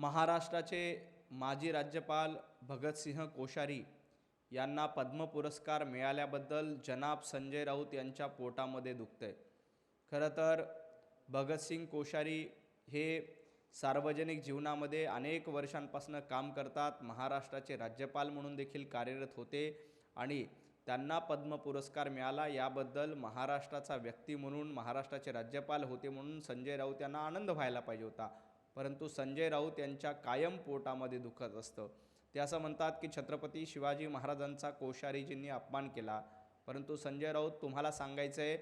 महाराष्ट्राचे माजी राज्यपाल भगतसिंह कोश्यारी यांना पद्म पुरस्कार मिळाल्याबद्दल जनाब संजय राऊत यांच्या पोटामध्ये दुखतंय। खरं तर भगतसिंग कोश्यारी हे सार्वजनिक जीवनामध्ये अनेक वर्षांपासून काम करतात। महाराष्ट्राचे राज्यपाल म्हणून देखील कार्यरत होते आणि त्यांना पद्म पुरस्कार मिळाला याबद्दल महाराष्ट्राचा व्यक्ती म्हणून, महाराष्ट्राचे राज्यपाल होते म्हणून संजय राऊत यांना आनंद व्हायला पाहिजे होता। परंतु संजय राऊत यांच्या कायम पोटामध्ये दुखत असतं। ते असं म्हणतात की छत्रपती शिवाजी महाराजांचा कोश्यारीजींनी अपमान केला। परंतु संजय राऊत, तुम्हाला सांगायचं आहे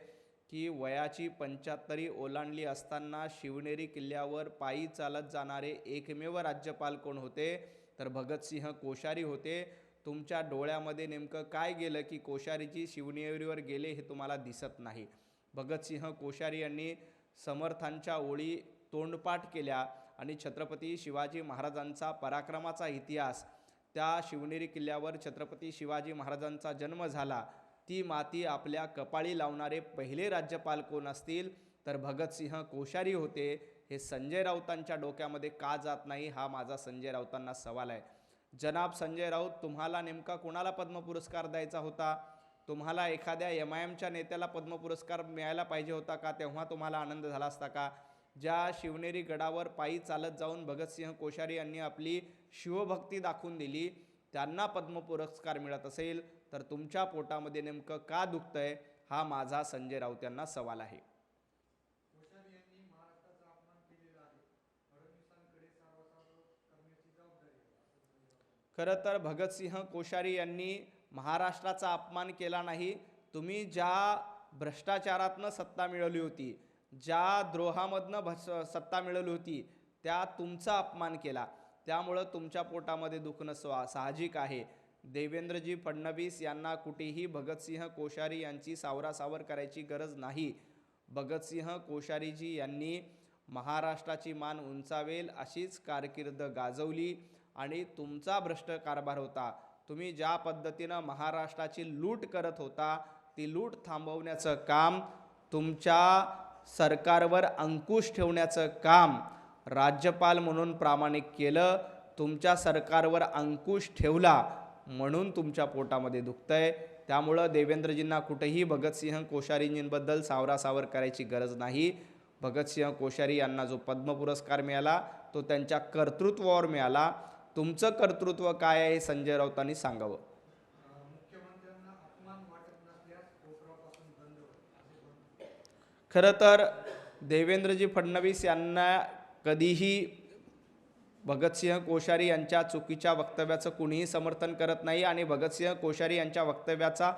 की वयाची 75 ओलांडली असताना शिवनेरी किल्ल्यावर पायी चालत जाणारे एकमेव राज्यपाल कोण होते तर भगतसिंह कोश्यारी होते। तुमच्या डोळ्यामध्ये नेमकं काय गेलं की कोश्यारीजी शिवनेरीवर गेले हे तुम्हाला दिसत नाही। भगतसिंह कोश्यारी यांनी समर्थांच्या ओळी तोंडपाठ केल्या आणि छत्रपती शिवाजी महाराजांचा पराक्रमाचा इतिहास, त्या शिवनेरी किल्ल्यावर छत्रपती शिवाजी महाराजांचा जन्म झाला, ती माती आपल्या कपाळी लावणारे पहिले राज्यपाल कोण असतील तर भगतसिंह कोश्यारी होते। हे संजय राऊतांच्या डोक्यामध्ये का जात नाही हा माझा संजय राऊतांना सवाल आहे। जनाब संजय राऊत, तुम्हाला नेमका कोणाला पद्म पुरस्कार द्यायचा होता? तुम्हाला एखाद्या MIMच्या नेत्याला पद्म पुरस्कार मिळायला पाहिजे होता का? तेव्हा तुम्हाला आनंद झाला असता का? ज्या शिवनेरी गडावर पायी चालत जाऊन भगतसिंह कोश्यारी यांनी आपली शिवभक्ती दाखवून दिली, त्यांना पद्म पुरस्कार मिळत असेल तर तुमच्या पोटामध्ये नेमकं का दुखतंय हा माझा संजय राऊत यांना सवाल आहे। खरं तर भगतसिंह कोश्यारी यांनी महाराष्ट्राचा अपमान केला नाही। तुम्ही ज्या भ्रष्टाचारातनं सत्ता मिळवली होती, ज्या द्रोहामधनं सत्ता मिळवली होती, त्या तुमचा अपमान केला। त्यामुळं तुमच्या पोटामध्ये दुखणं साहजिक आहे। देवेंद्रजी फडणवीस यांना कुठेही भगतसिंह कोश्यारी यांची सावरासावर करायची गरज नाही। भगतसिंह कोश्यारीजी यांनी महाराष्ट्राची मान उंचावेल अशीच कारकीर्द गाजवली आणि तुमचा भ्रष्ट कारभार होता। तुम्ही ज्या पद्धतीनं महाराष्ट्राची लूट करत होता, ती लूट थांबवण्याचं काम, तुमच्या सरकारवर अंकुश ठेवण्याचं काम राज्यपाल म्हणून प्रामाणिक केलं। तुमच्या सरकारवर अंकुश ठेवला म्हणून तुमच्या पोटामध्ये दुखतंय। त्यामुळं देवेंद्रजींना कुठेही भगतसिंह कोश्यारींबद्दल सावरासावर करायची गरज नाही। भगतसिंह कोश्यारी यांना जो पद्म पुरस्कार मिळाला तो त्यांच्या कर्तृत्वावर मिळाला। तुमचं कर्तृत्व काय आहे हे संजय राऊतांनी सांगावं। खरं तर देवेंद्रजी फडणवीस यांना कधीही भगतसिंह कोश्यारी यांच्या चुकीच्या वक्तव्याचं कुणीही समर्थन करत नाही आणि भगतसिंह कोश्यारी यांच्या वक्तव्याचा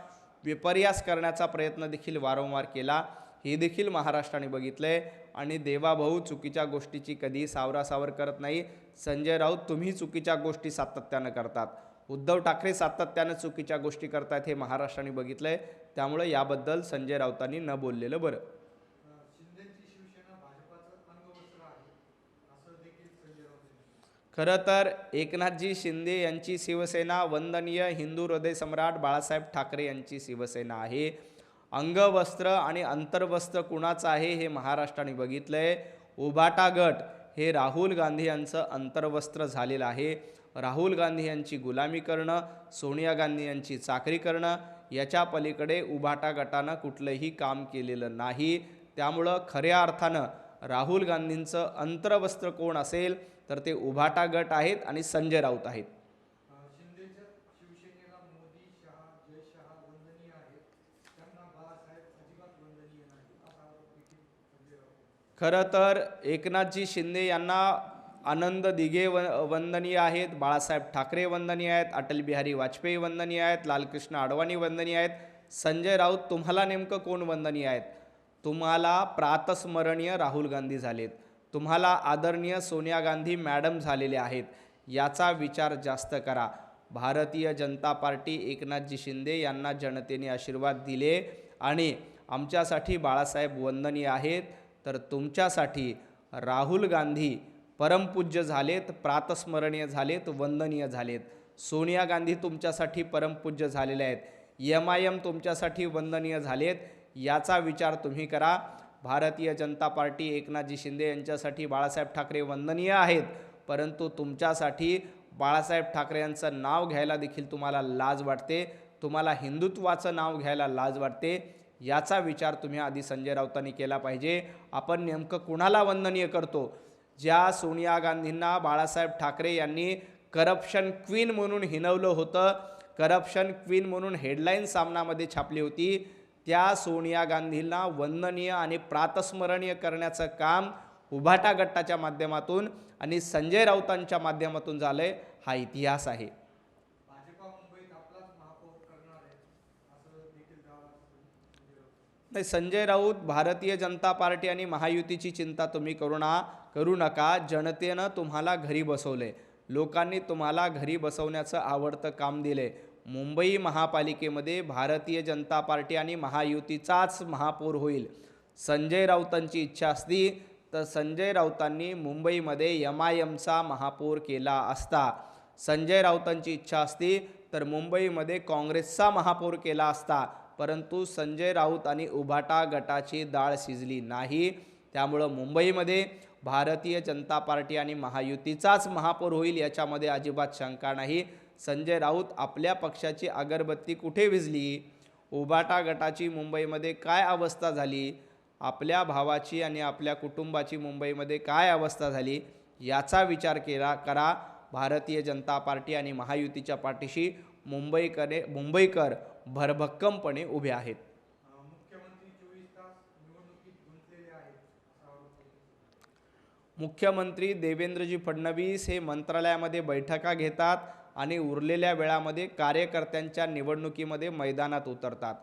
विपर्यास करण्याचा प्रयत्न देखील वारंवार केला, हे देखील महाराष्ट्राने बघितलंय। आणि देवाभाऊ चुकीच्या गोष्टीची कधीही सावरासावर करत नाही। संजय राऊत, तुम्ही चुकीच्या गोष्टी सातत्यानं करतात, उद्धव ठाकरे सातत्यानं चुकीच्या गोष्टी करतात, हे महाराष्ट्राने बघितलंय। त्यामुळे याबद्दल संजय राऊतांनी न बोललेलं बरं। खरं तर एकनाथजी शिंदे यांची शिवसेना वंदनीय हिंदू हृदय सम्राट बाळासाहेब ठाकरे यांची शिवसेना आहे। अंगवस्त्र आणि अंतर्वस्त्र कुणाचं आहे हे महाराष्ट्राने बघितलंय। उभाटा गट हे राहुल गांधी यांचं अंतर्वस्त्र झालेलं आहे। राहुल गांधी यांची गुलामी करणं, सोनिया गांधी यांची चाकरी करणं, याच्या पलीकडे उभाटा गटानं कुठलंही काम केलेलं नाही। त्यामुळं खऱ्या अर्थानं राहुल गांधींचं अंतर्वस्त्र कोण असेल तर ते उभाटा गट आहेत आणि संजय राऊत आहेत। खरं तर एकनाथजी शिंदे यांना आनंद दिघे वंदनीय आहेत, बाळासाहेब ठाकरे वंदनीय आहेत, अटल बिहारी वाजपेयी वंदनीय आहेत, लालकृष्ण अडवाणी वंदनीय आहेत। संजय राऊत, तुम्हाला नेमकं कोण वंदनीय आहेत? तुम्हाला प्रातस्मरणीय राहुल गांधी झालेत, तुम्हाला आदरणीय सोनिया गांधी मॅडम झालेले आहेत। याचा विचार जास्त करा। भारतीय जनता पार्टी, एकनाथजी शिंदे यांना जनतेने आशीर्वाद दिले आणि आमच्यासाठी बाळासाहेब वंदनीय आहेत, तर तुमच्यासाठी राहुल गांधी परमपूज्य झालेत, प्रातस्मरणीय झालेत, वंदनीय झालेत। सोनिया गांधी तुमच्यासाठी परमपूज्य झालेले आहेत, MIM तुमच्यासाठी वंदनीय झालेत। याचा विचार तुम्ही करा। भारतीय जनता पार्टी, एकनाथजी शिंदे यांच्यासाठी बाळासाहेब ठाकरे वंदनीय आहेत, परंतु तुमच्यासाठी बाळासाहेब ठाकरे यांचं नाव घ्यायला देखील तुम्हाला लाज वाटते, तुम्हाला हिंदुत्वाचं नाव घ्यायला लाज वाटते। याचा विचार तुम्ही आधी संजय राऊतांनी केला पाहिजे। आपण नेमकं कुणाला वंदनीय करतो? ज्या सोनिया गांधींना बाळासाहेब ठाकरे यांनी करप्शन क्वीन म्हणून हिणवलं होतं, करप्शन क्वीन म्हणून हेडलाईन सामनामध्ये छापली होती, त्या सोनिया गांधींना वंदनीय आणि प्रातस्मरणीय करण्याचं काम उभाटा गटाच्या माध्यमातून आणि संजय राऊतांच्या माध्यमातून झालंय। हा इतिहास आहे। नाही, संजय राऊत, भारतीय जनता पार्टी आणि महायुतीची चिंता तुम्ही करू नका। जनतेनं तुम्हाला घरी बसवले, लोकांनी तुम्हाला घरी बसवण्याचं आवडतं काम दिले। मुंबई महापालिकेमध्ये भारतीय जनता पार्टी आणि महायुतीचाच महापौर होईल। संजय राऊतांची इच्छा असती तर संजय राऊतांनी मुंबईमध्ये MIMचा महापौर केला असता। संजय राऊतांची इच्छा असती तर मुंबईमध्ये काँग्रेसचा महापौर केला असता, परंतु संजय राऊत आणि उभाटा गटाची डाळ शिजली नाही। त्यामुळं मुंबईमध्ये भारतीय जनता पार्टी आणि महायुतीचाच महापौर होईल, याच्यामध्ये अजिबात शंका नाही। संजय राऊत, आपल्या पक्षाची अगरबत्ती कुठे विझली? उभाटा गटाची मुंबईमध्ये काय अवस्था झाली? आपल्या भावाची आणि आपल्या कुटुंबाची मुंबईमध्ये काय अवस्था झाली? याचा विचार करा। भारतीय जनता पार्टी आणि महायुतीच्या पाठीशी मुंबईकर भरभक्कमपणे उभे आहेत। मुख्यमंत्री देवेंद्रजी फडणवीस हे मंत्रालयामध्ये बैठका घेतात आणि उरलेल्या वेळामध्ये कार्यकर्त्यांच्या निवडणुकीमध्ये मैदानात उतरतात।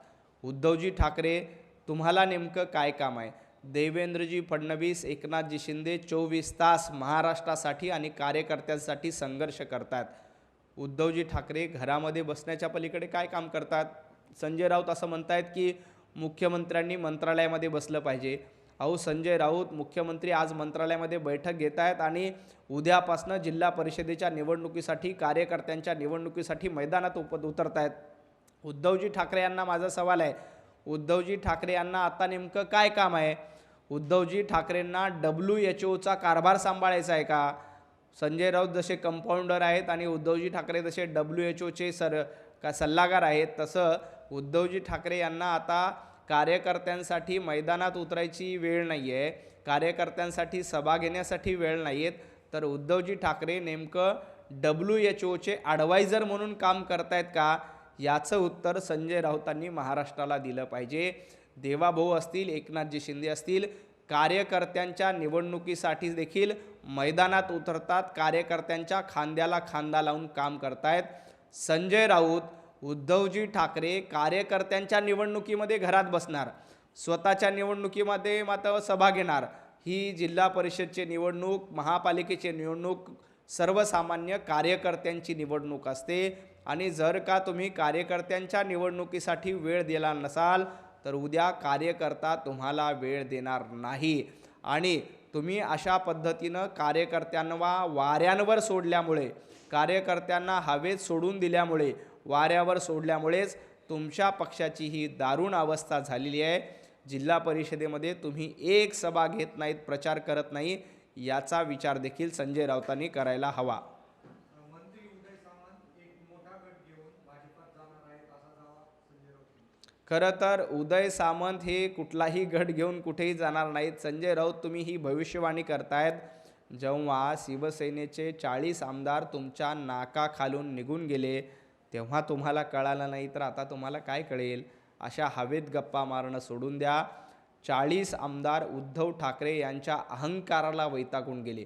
उद्धवजी ठाकरे, तुम्हाला नेमकं काय काम आहे? देवेंद्रजी फडणवीस, एकनाथजी शिंदे 24 तास महाराष्ट्रासाठी आणि कार्यकर्त्यांसाठी संघर्ष करतात। उद्धवजी ठाकरे घरामध्ये बसण्याच्या पलीकडे काय काम करतात? संजय राऊत असं म्हणतायत की मुख्यमंत्र्यांनी मंत्रालयामध्ये बसलं पाहिजे। अहो संजय राऊत, मुख्यमंत्री आज मंत्रालयामध्ये बैठक घेत आहेत आणि उद्यापासून जिल्हा परिषदेच्या निवडणुकीसाठी, कार्यकर्त्यांच्या निवडणुकीसाठी मैदानात उतरत आहेत। उद्धवजी ठाकरे यांना माझा सवाल आहे, उद्धवजी ठाकरे यांना आता नेमकं काय काम आहे? उद्धवजी ठाकरेंना WHO चा कारभार सांभाळायचा आहे का? संजय राऊत जसे कंपाऊंडर आहेत आणि उद्धवजी ठाकरे जसे WHO चे सल्लागार आहेत, तसं उद्धवजी ठाकरे यांना आता कार्यकर्त्यांसाठी मैदानात उतरायची वेळ नाही आहे, कार्यकर्त्यांसाठी सभा घेण्यासाठी वेळ नाही आहेत, तर उद्धवजी ठाकरे नेमकं WHO चे ॲडवायझर म्हणून काम करतायत का? याचं उत्तर संजय राऊतांनी महाराष्ट्राला दिलं पाहिजे। देवाभाऊ असतील, एकनाथजी शिंदे असतील, कार्यकर्त्यांच्या निवडणुकीसाठी देखील मैदानात उतरतात, कार्यकर्त्यांच्या खांद्याला खांदा लावून काम करतायत। संजय राऊत, उद्धवजी ठाकरे कार्यकर्त्यांच्या निवडणुकीमध्ये घरात बसणार, स्वतःच्या निवडणुकीमध्ये मात्र सभा घेणार। ही जिल्हा परिषदची निवडणूक, महापालिकेची निवडणूक सर्वसामान्य कार्यकर्त्यांची निवडणूक असते आणि जर का तुम्ही कार्यकर्त्यांच्या निवडणुकीसाठी वेळ दिला नसाल तर उद्या कार्यकर्ता तुम्हाला वेळ देणार नाही आणि तुम्ही अशा पद्धतीनं कार्यकर्त्यांना वाऱ्यांवर सोडल्यामुळे, कार्यकर्त्यांना हवेत सोडून दिल्यामुळे, वाऱ्यावर सोडल्यामुळेच तुमच्या पक्षाची ही दारुण अवस्था झालेली आहे। जिल्हा परिषदेमध्ये तुम्ही एक सभा घेत नाहीत, प्रचार करत नाही, याचा विचार देखील संजय राऊतांनी करायला हवा। खरं तर उदय सामंत हे कुठलाही गट घेऊन कुठेही जाणार नाहीत। संजय राऊत, तुम्ही ही भविष्यवाणी करतायत। जेव्हा शिवसेनेचे 40 आमदार तुमच्या नाकाखालून निघून गेले तेव्हा तुम्हाला कळालं नाही, तर आता तुम्हाला काय कळेल? अशा हवेत गप्पा मारणं सोडून द्या। 40 आमदार उद्धव ठाकरे यांच्या अहंकाराला वैतागून गेले।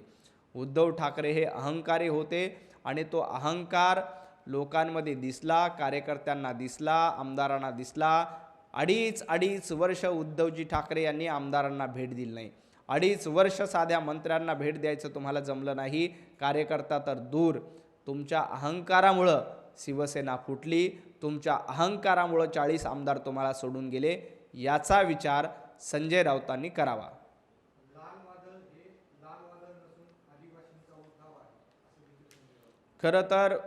उद्धव ठाकरे हे अहंकारी होते आणि तो अहंकार लोकांमध्ये दिसला, कार्यकर्त्यांना दिसला, आमदारांना दिसला। अडीच वर्ष उद्धवजी ठाकरे यांनी आमदारांना भेट दिली नाही, 2.5 वर्ष साध्या मंत्र्यांना भेट द्यायचं तुम्हाला जमलं नाही, कार्यकर्ता तर दूर। तुमच्या अहंकारामुळं शिवसेना फुटली, तुमच्या अहंकारामुळं 40 आमदार तुम्हाला सोडून गेले, याचा विचार संजय राऊतांनी करावा। खरं तर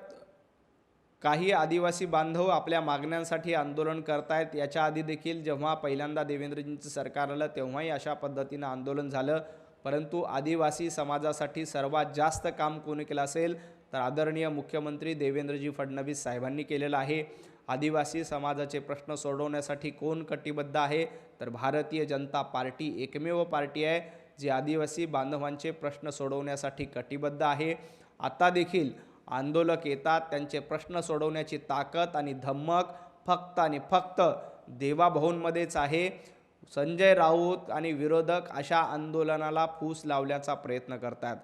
काही आदिवासी बांधव आपल्या मागण्यांसाठी आंदोलन करतायत। याच्या आधी देखील जेव्हा पहिल्यांदा देवेंद्रजींचं सरकार आलं तेव्हाही अशा पद्धतीनं आंदोलन झालं, परंतु आदिवासी समाजासाठी सर्वात जास्त काम कोणी केलं असेल तर आदरणीय मुख्यमंत्री देवेंद्रजी फडणवीस साहेबांनी केलेलं आहे. आदिवासी समाजाचे प्रश्न सोडवण्यासाठी कोण कटिबद्ध आहे तर भारतीय जनता पार्टी एकमेव पार्टी आहे जी आदिवासी बांधवांचे प्रश्न सोडवण्यासाठी कटिबद्ध आहे. आता देखील आंदोलक येतात, त्यांचे प्रश्न सोडवण्याची ताकद आणि धमक फक्त आणि फक्त देवाभाऊंमध्येच आहे. संजय राऊत आणि विरोधक अशा आंदोलनाला फूस लावण्याचा प्रयत्न करतात.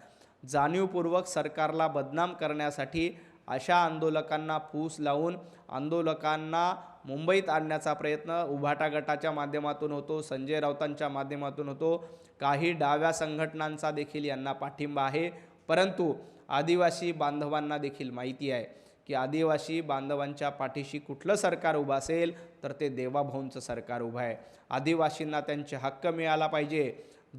जाणीवपूर्वक सरकारला बदनाम करण्यासाठी अशा आंदोलकांना फूस लावून आंदोलकांना मुंबईत आणण्याचा प्रयत्न उभाटा गटाच्या माध्यमातून होतो, संजय राऊतांच्या माध्यमातून होतो, काही डाव्या संघटनांचा देखील यांना पाठिंबा आहे. परंतु आदिवासी बांधवांना देखील माहिती आहे की आदिवासी बांधवांच्या पाठीशी कुठलं सरकार उभं असेल तर ते देवाभाऊंचं सरकार उभं आहे. आदिवासींना त्यांचे हक्क मिळाला पाहिजे.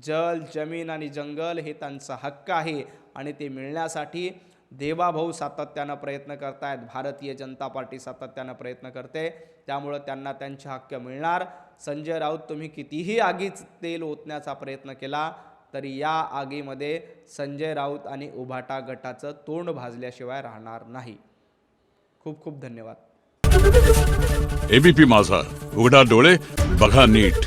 जल, जमीन आणि जंगल हे त्यांचा हक्क आहे आणि ते मिळण्यासाठी देवाभाऊ सातत्यानं प्रयत्न करत आहेत. भारतीय जनता पार्टी सातत्यानं प्रयत्न करते. त्यामुळं त्यांना त्यांचे हक्क मिळणार. संजय राऊत, तुम्ही कितीही आगीच तेल ओतण्याचा प्रयत्न केला तरी या आगीमध्ये संजय राऊत आणि उभाटा गटाचं तोंड भाजल्याशिवाय राहणार नाही. खूप खूप धन्यवाद. एबीपी माझा, उघडा डोळे बघा नीट.